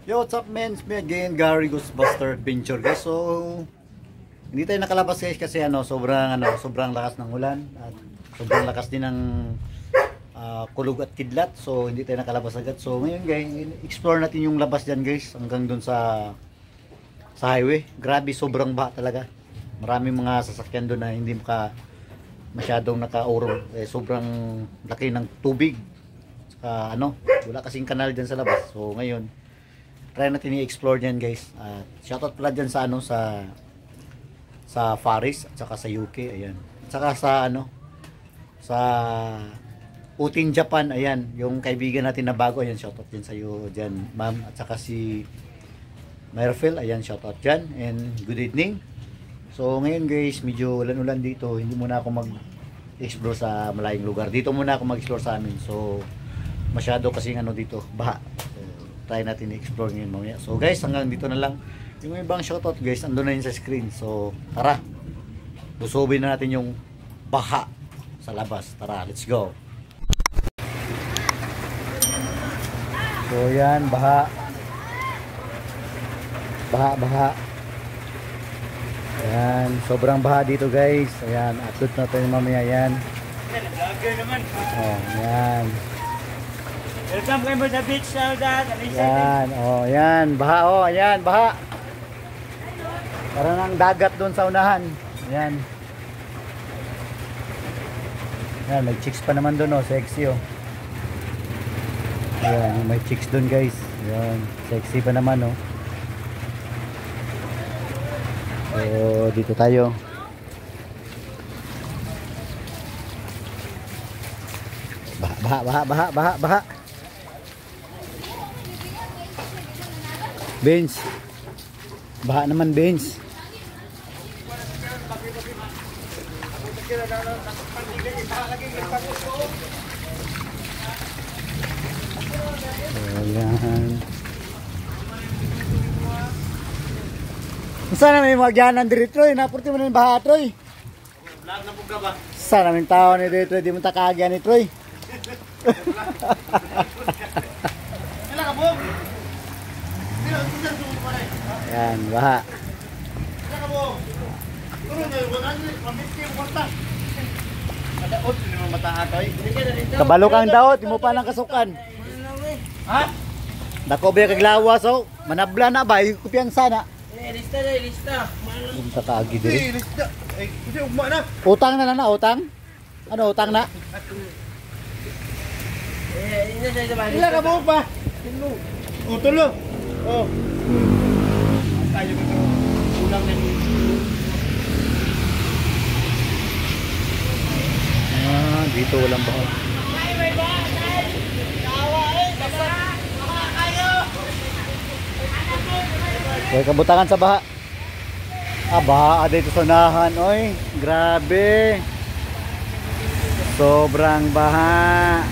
Yo, what's up men? It's me again, Gary Ghostbuster Adventure guys. So, hindi tayo nakalabas guys kasi sobrang lakas ng ulan at sobrang lakas din ng kulog at kidlat. So, hindi tayo nakalabas agad. So, ngayon guys, explore natin yung labas diyan guys hanggang dun sa highway. Grabe, sobrang baha talaga. Maraming mga sasakyan doon na hindi masyadong nakaurong. Sobrang laki ng tubig. Saka wala kasing kanal diyan sa labas. So, ngayon try natin i-explore diyan guys. Shoutout pala diyan sa sa Faris at saka sa UK, ayan. At saka sa Utin Japan, ayan, yung kaibigan natin na bago, ayan, shoutout din sa iyo diyan, ma'am, at saka si Myrfel, ayan, shoutout diyan and good evening. So ngayon guys, medyo ulan-ulan dito, hindi muna ako mag-explore sa malayong lugar. Dito muna ako mag-explore sa amin. So masyado kasing dito, baha. Try natin i-explore ngayon mamaya. So guys, hanggang dito na lang. Yung ibang shoutout guys, andun na yun sa screen. So tara, busubin na natin yung baha sa labas. Tara, let's go. So yan, baha. Baha. Ayan, sobrang baha dito guys. Ayan, upload natin mamaya yan. Oh, ayan. Welcome kayo sa beach now dad. Yan, oh, yan, baha, oh, ayan, baha. Parang ang dagat doon sa unahan. Ayan. Ayan, may chicks pa naman doon, oh, sexy, oh. Ayan, may chicks doon, guys. Ayan, sexy pa naman, oh. So, dito tayo. Baha. Benz. Baha naman, Benz. Ayan. Sana may magyanan diri Troy, napurti mo na yung baha Troy. Vlog na pugga ba? Sana may tao ni diri Troy, di mo takagyan ni Troy. Kailan ka po? Ayan, baha. Kabalo kang daot, di mo pa lang kasukan. Ha? Dako ba kag lawas, oh. Manabla na ba? Kupyan sana. Lista. Punta ka agi diri. Lista. Kasi ugma na. Utang na lang na, utang? Ano, utang na? Kailan ka po pa? Tulo. Oh. Tayo ko ulang na ni. Dito walang baha. May kabutangan sa baha. Baha dito sa unahan, oy. Grabe. Sobrang baha.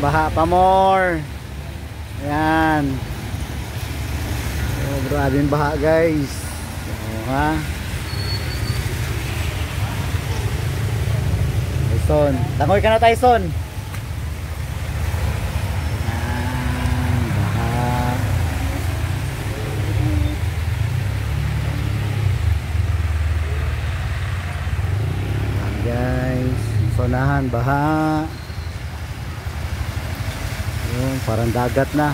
Baha pa more. Ayan. Oh, grabe yung baha guys. Ha? Tyson. Langoy ka na Tyson. Ayan. Baha. Ayan guys. Sonahan, baha. Yun, parang dagat na.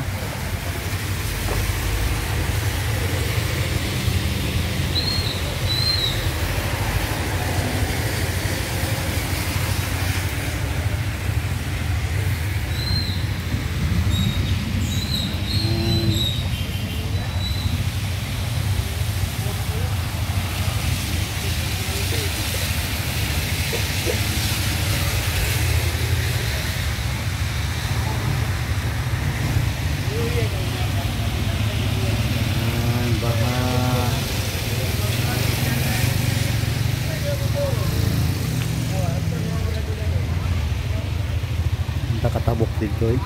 Katabok dito eh.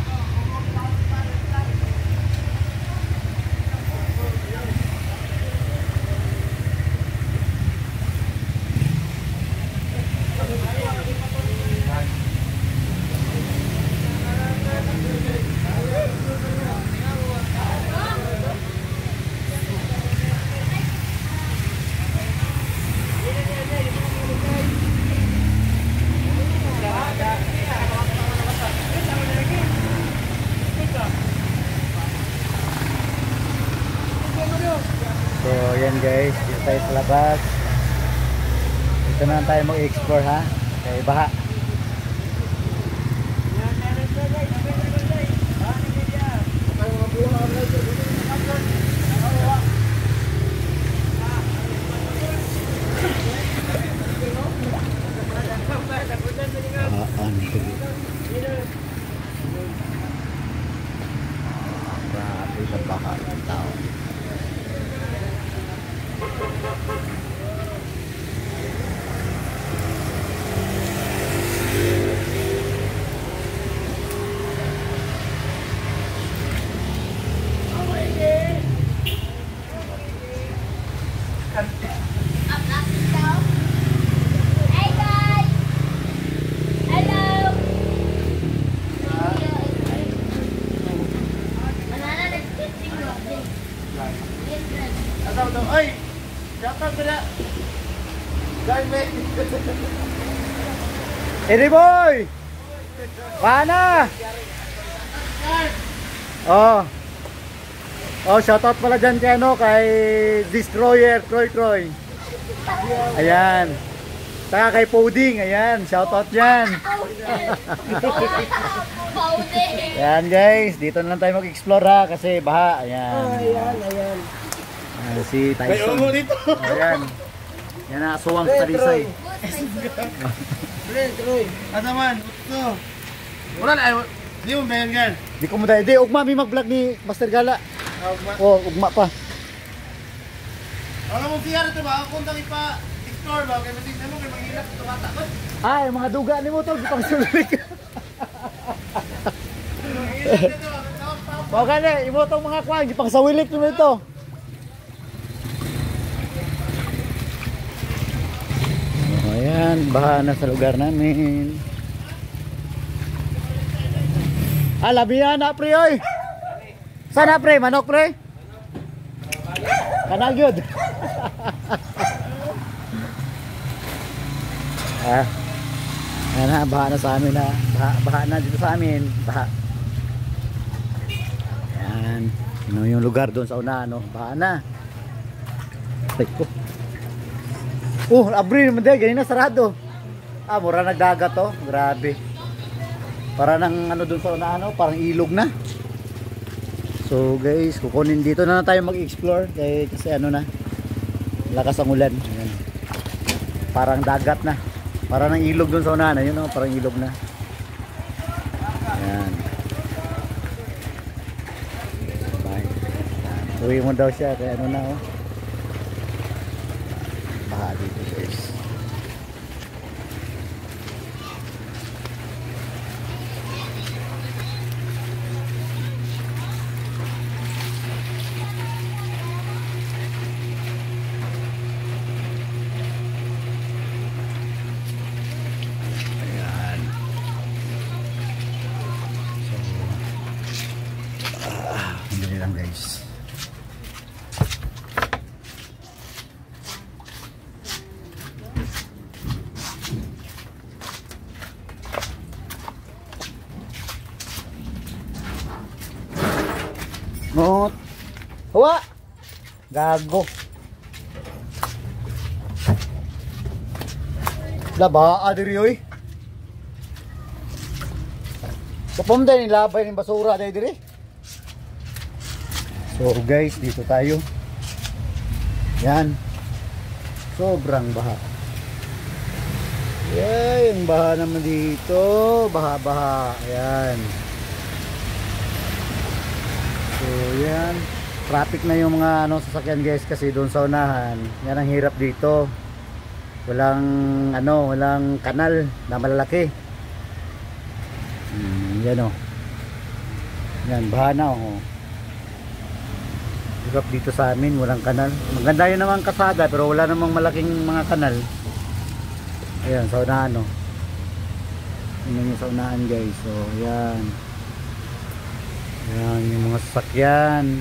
Ayan guys, dito tayo sa labas. Dito na tayo mag-explore ha. Kaya baha. Grabe sa baka ng tao. Hey guys! Hello! Banana nag-fishing rod din. Ay! Shoutout ko na! Garment! Edi boy! Paana? Oh. Oh, shoutout pala dyan kay ano, kay Destroyer, Troy. Ayan. Saka kay Pudding, ayan, shoutout dyan. Powder! Ayan guys, dito na lang tayo mag-explore ha, kasi baha, ayan. Ayan. Ayan, si May Tyson. umo dito! Ayan. Yan na, suwang sa talisay. Troy! Ano man? Ito! Wala na! Di mo bayan gan? Di ko mo dahil, di, ugma may mag-vlog ni Master Gala. Oh, ugma pa. Alam mo siya rin ito ba? Kung tangi pa explore ba? Kaya matignan mo kaya manghilap ito bata ko. Ay, mga duga ni mo to, gipang sulik. Bawa gani, imo tong mga kwan, gipang sawilik nyo ito. Oh, ayan, baha na sa lugar namin. Ah, labi na pre, oy. Sana pre, manok pre. Kanag yun. Ah, ayan na, baha na sa amin na. Baha na dito sa amin. Baha. Ayan. Ano yung lugar doon sa una, no? Baha na. Ay ko. Abri naman din. Ganyan na, sarado. Ah, mura nagdagat to. Grabe. Para nang ano doon sa una, ano? Parang ilog na. So guys, kukunin dito na tayo mag-explore. Kasi ano na. Lakas ang ulan. Ayan. Parang dagat na. Parang nang ilog doon sa unahan. Yun o, parang ilog na. Ayan. Bye. Uwi mo daw siya. Kaya ano na o. Baha dito guys. Hindi lang guys. Ngot. Hawa. Gago. Laba adiri oy. Kapom din ilabay ng basura dai diri. So guys, dito tayo. Yan. Sobrang baha. Yan, baha naman dito. Baha-baha. Ayan. So yan. Traffic na yung mga ano, sasakyan guys kasi doon sa unahan. Yan ang hirap dito. Walang ano, walang kanal na malalaki. Yan o. Yan, baha na o. Hirap dito sa amin, walang kanal. Maganda yun naman kasada pero wala namang malaking mga kanal. Ayan, sa unahan o. Yun yung sa unahan guys. So, ayan. Ayan yung mga sasakyan.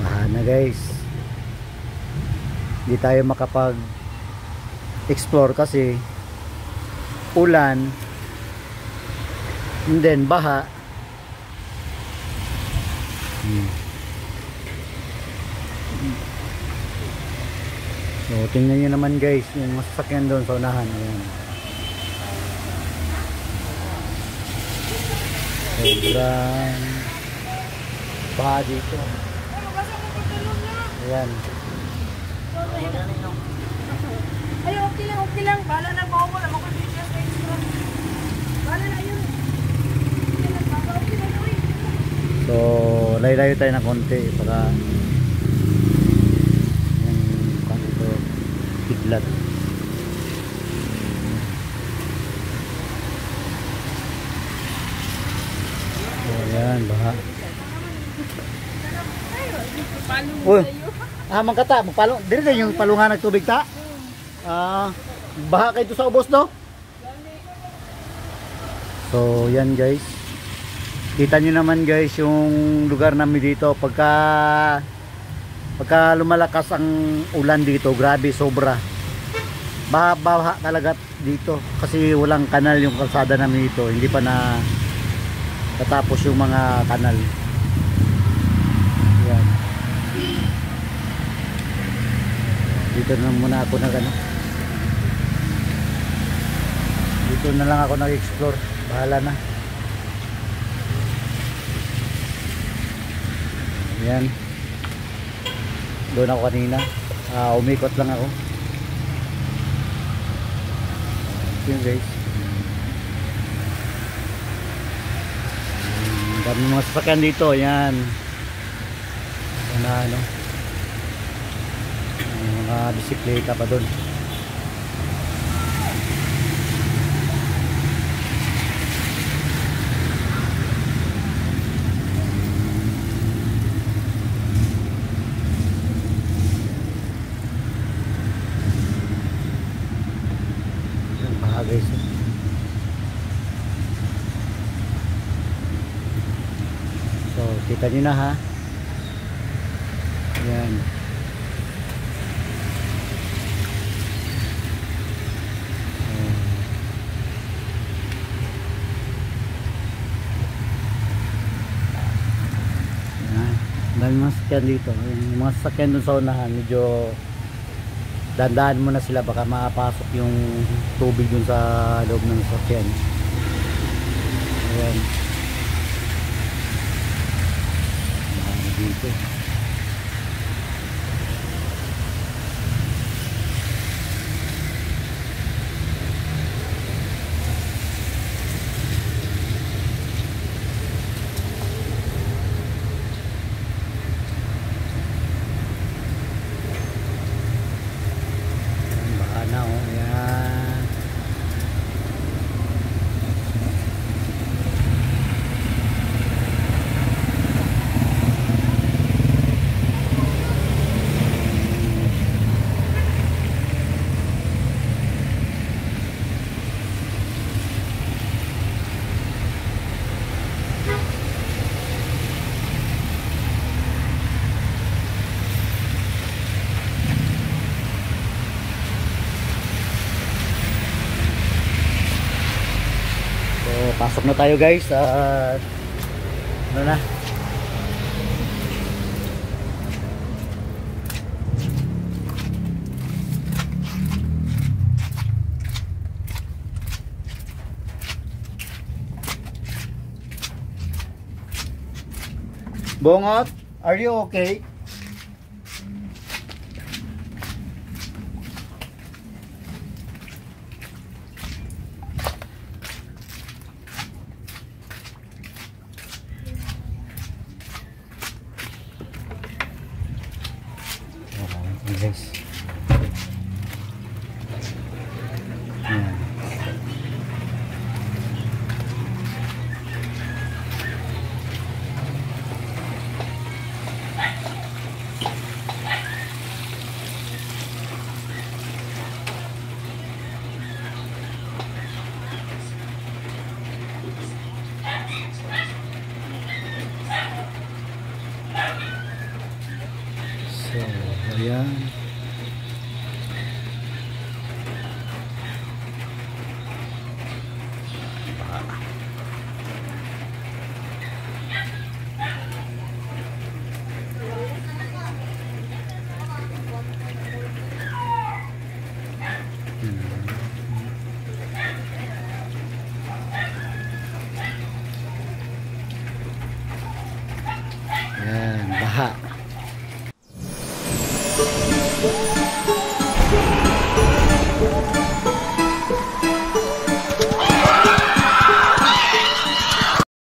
Baha na guys. Hindi tayo makapag explore kasi ulan. And then baha. So tingnan nyo naman guys yung masasakyan doon sa unahan. Ayan. Sobrang baha dito. Ayan. Ay, okay lang. Bala na po ako. Ako dito sa extra. Bala na yun. Okay lang, bala, okay lang, uy. So layo-layo tayo ng konti para yung kanto kidlat. So ayan, baha. Uy, magkata, magpalong. Dili na yung palungan ng tubig ta. Baha kayo sa ubos no? So yan guys. Kita nyo naman guys yung lugar namin dito pagka lumalakas ang ulan dito, grabe sobra. Baha talaga dito kasi walang kanal yung kalsada namin dito. Hindi pa na tatapos yung mga kanal. Yan. Dito na muna ako dito na lang ako nag-explore. Bahala na. Ayan. Doon ako kanina. Umikot lang ako. Yun guys. Dami mga sasakyan dito. Ayan. Ano. Mga bisikleta pa doon. Guys, so kita nyo na ha. Yan. Dami mga sasakyan dito. Yung mga sasakyan dun sa unahan medyo dandaan mo na sila, baka makapasok yung tubig dun sa loob ng sasakyan. Ayan. Dito. Pasok na tayo guys. Ano na? Bongot, are you okay? Guys. Ayan. So, ayan.